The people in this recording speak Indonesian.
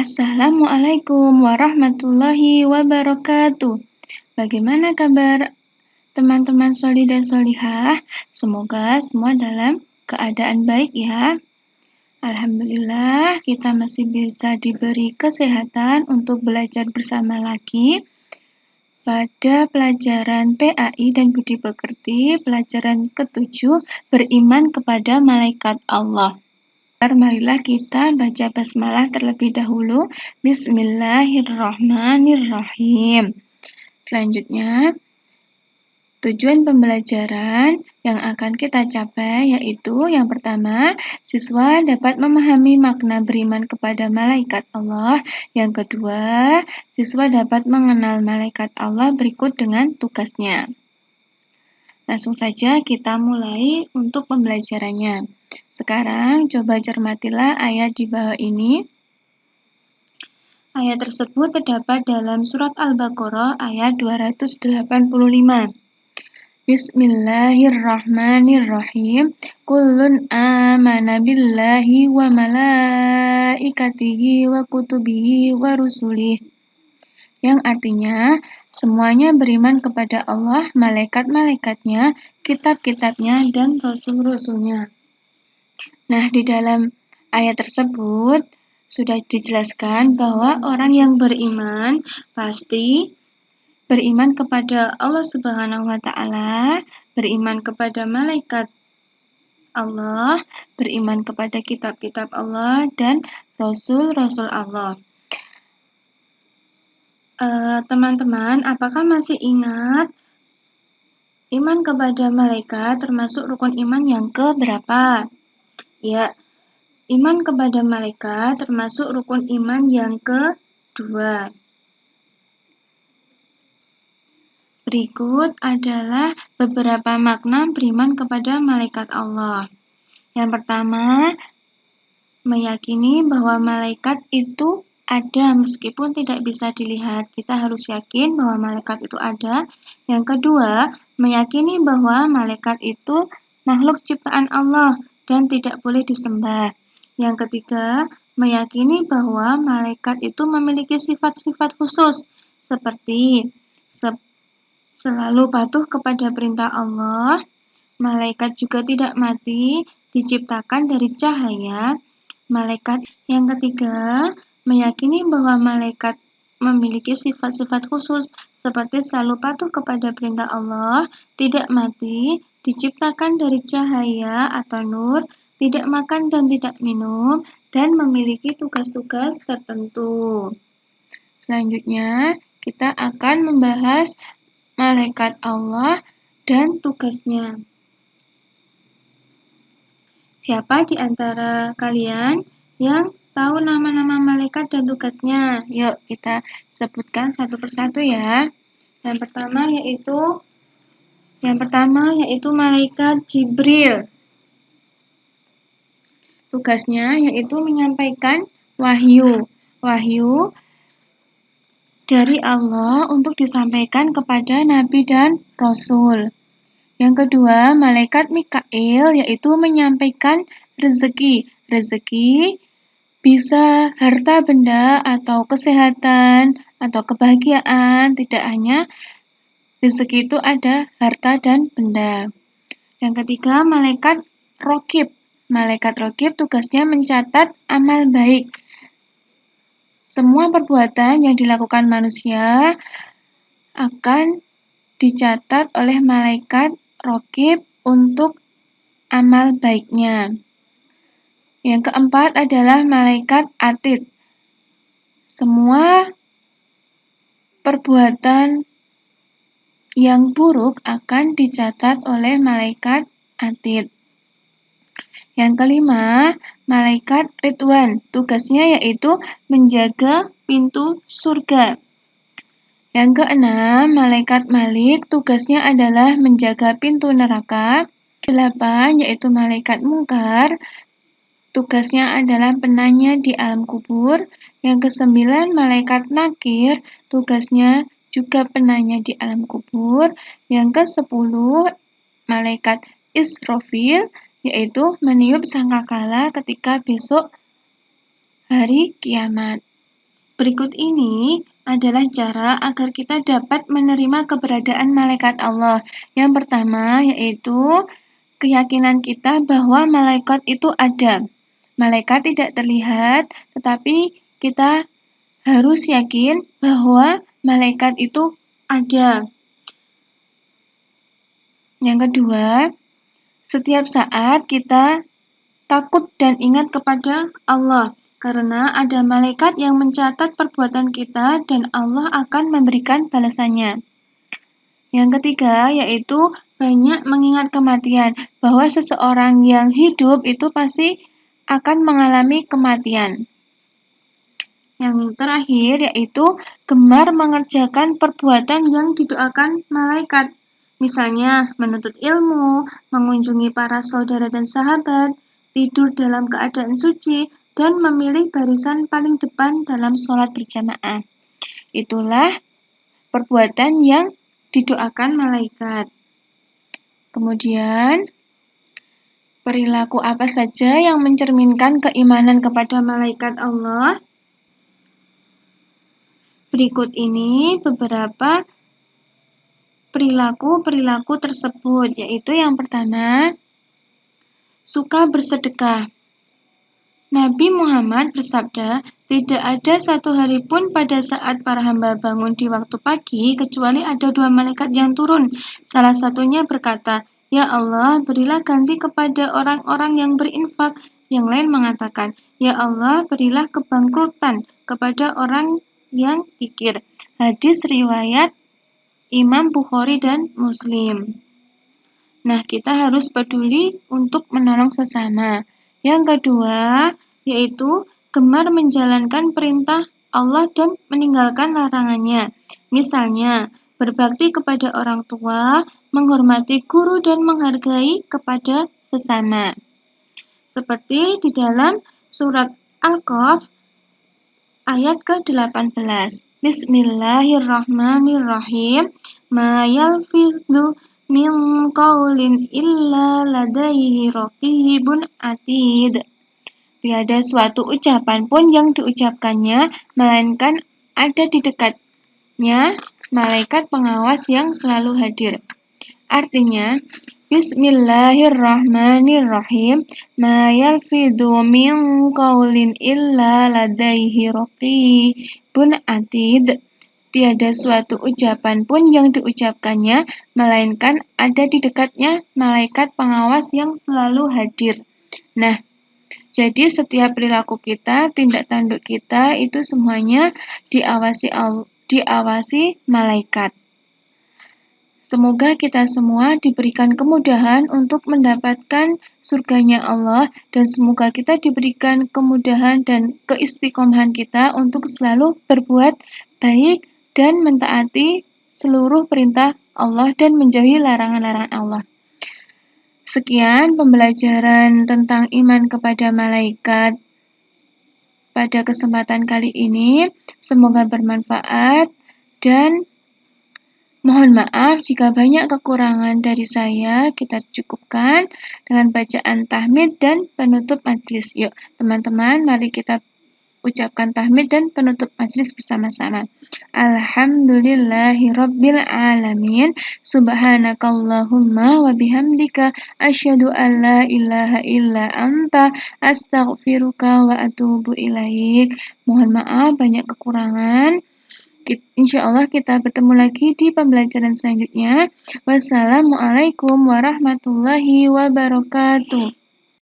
Assalamualaikum warahmatullahi wabarakatuh. Bagaimana kabar teman-teman sholih dan sholihah? Semoga semua dalam keadaan baik ya. Alhamdulillah kita masih bisa diberi kesehatan untuk belajar bersama lagi pada pelajaran PAI dan Budi Pekerti, pelajaran ke-7, beriman kepada malaikat Allah. Marilah kita baca basmalah terlebih dahulu. Bismillahirrahmanirrahim. Selanjutnya, tujuan pembelajaran yang akan kita capai yaitu yang pertama, siswa dapat memahami makna beriman kepada malaikat Allah. Yang kedua, siswa dapat mengenal malaikat Allah berikut dengan tugasnya. Langsung saja kita mulai untuk pembelajarannya. Sekarang coba cermatilah ayat di bawah ini. Ayat tersebut terdapat dalam surat Al-Baqarah ayat 285. Bismillahirrahmanirrahim. Kullun amana billahi wa malaikatihi wa kutubihi wa rusulih. Yang artinya, semuanya beriman kepada Allah, malaikat-malaikatnya, kitab-kitabnya, dan rasul-rasulnya. Nah, di dalam ayat tersebut sudah dijelaskan bahwa orang yang beriman pasti beriman kepada Allah Subhanahu wa Ta'ala, beriman kepada malaikat Allah, beriman kepada kitab-kitab Allah, dan rasul-rasul Allah. Teman-teman, apakah masih ingat iman kepada malaikat termasuk rukun iman yang keberapa? Ya, iman kepada malaikat termasuk rukun iman yang kedua. Berikut adalah beberapa makna beriman kepada malaikat Allah. Yang pertama, meyakini bahwa malaikat itu ada meskipun tidak bisa dilihat. Kita harus yakin bahwa malaikat itu ada. Yang kedua, meyakini bahwa malaikat itu makhluk ciptaan Allah dan tidak boleh disembah. Yang ketiga, meyakini bahwa malaikat itu memiliki sifat-sifat khusus seperti selalu patuh kepada perintah Allah. Malaikat juga tidak mati, diciptakan dari cahaya. Malaikat yang ketiga, meyakini bahwa malaikat memiliki sifat-sifat khusus seperti selalu patuh kepada perintah Allah, tidak mati, diciptakan dari cahaya atau nur, tidak makan dan tidak minum, dan memiliki tugas-tugas tertentu. Selanjutnya, kita akan membahas malaikat Allah dan tugasnya. Siapa di antara kalian yang tahu nama-nama malaikat dan tugasnya? Yuk kita sebutkan satu persatu ya. Yang pertama yaitu malaikat Jibril. Tugasnya yaitu menyampaikan wahyu. Wahyu dari Allah untuk disampaikan kepada nabi dan rasul. Yang kedua, malaikat Mikail yaitu menyampaikan rezeki. Rezeki bisa harta benda atau kesehatan atau kebahagiaan, tidak hanya rezeki itu ada harta dan benda. Yang ketiga, malaikat Raqib. Malaikat Raqib tugasnya mencatat amal baik. Semua perbuatan yang dilakukan manusia akan dicatat oleh malaikat Raqib untuk amal baiknya. Yang keempat adalah malaikat Atid. Semua perbuatan yang buruk akan dicatat oleh malaikat Atid. Yang kelima, malaikat Ridwan. Tugasnya yaitu menjaga pintu surga. Yang keenam, malaikat Malik, tugasnya adalah menjaga pintu neraka. 8, yaitu malaikat Mungkar, tugasnya adalah penanya di alam kubur. Yang ke-9, malaikat Nakir, tugasnya juga penanya di alam kubur. Yang ke-10, malaikat Israfil, yaitu meniup sangkakala ketika besok hari kiamat. Berikut ini adalah cara agar kita dapat menerima keberadaan malaikat Allah. Yang pertama yaitu keyakinan kita bahwa malaikat itu ada. Malaikat tidak terlihat, tetapi kita harus yakin bahwa malaikat itu ada. Yang kedua, setiap saat kita takut dan ingat kepada Allah, karena ada malaikat yang mencatat perbuatan kita dan Allah akan memberikan balasannya. Yang ketiga, yaitu banyak mengingat kematian, bahwa seseorang yang hidup itu pasti akan mengalami kematian. Yang terakhir, yaitu gemar mengerjakan perbuatan yang didoakan malaikat. Misalnya, menuntut ilmu, mengunjungi para saudara dan sahabat, tidur dalam keadaan suci, dan memilih barisan paling depan dalam sholat berjamaah. Itulah perbuatan yang didoakan malaikat. Kemudian, perilaku apa saja yang mencerminkan keimanan kepada malaikat Allah? Berikut ini beberapa perilaku tersebut, yaitu yang pertama, suka bersedekah. Nabi Muhammad bersabda, tidak ada satu hari pun pada saat para hamba bangun di waktu pagi, kecuali ada dua malaikat yang turun. Salah satunya berkata, Ya Allah, berilah ganti kepada orang-orang yang berinfak. Yang lain mengatakan, Ya Allah, berilah kebangkrutan kepada orang yang kikir. Hadis riwayat Imam Bukhari dan Muslim. Nah, kita harus peduli untuk menolong sesama. Yang kedua, yaitu gemar menjalankan perintah Allah dan meninggalkan larangannya. Misalnya, berbakti kepada orang tua, menghormati guru dan menghargai kepada sesama. Seperti di dalam surat Al-Kahf ayat ke-18. Bismillahirrahmanirrahim. Ma yalfidhu min qaulin illa ladaihi raqibun atid. Tiada suatu ucapan pun yang diucapkannya, melainkan ada di dekatnya malaikat pengawas yang selalu hadir. Artinya, Bismillahirrahmanirrahim. Ma yalfidhu min qaulin illa ladaihi raqibun atid. Tiada suatu ucapan pun yang diucapkannya, melainkan ada di dekatnya malaikat pengawas yang selalu hadir. Nah, jadi setiap perilaku kita, tindak tanduk kita itu semuanya diawasi malaikat. Semoga kita semua diberikan kemudahan untuk mendapatkan surganya Allah, dan semoga kita diberikan kemudahan dan keistiqomahan kita untuk selalu berbuat baik dan mentaati seluruh perintah Allah dan menjauhi larangan-larangan Allah. Sekian pembelajaran tentang iman kepada malaikat pada kesempatan kali ini. Semoga bermanfaat dan mohon maaf jika banyak kekurangan dari saya. Kita cukupkan dengan bacaan tahmid dan penutup majelis. Yuk, teman-teman, mari kita ucapkan tahmid dan penutup majelis bersama-sama. Alhamdulillahirabbil alamin. Subhanakallahumma wa bihamdika asyhadu an la ilaha illa anta astaghfiruka wa atubu ilaik. Mohon maaf banyak kekurangan. Insyaallah kita bertemu lagi di pembelajaran selanjutnya. Wassalamualaikum warahmatullahi wabarakatuh.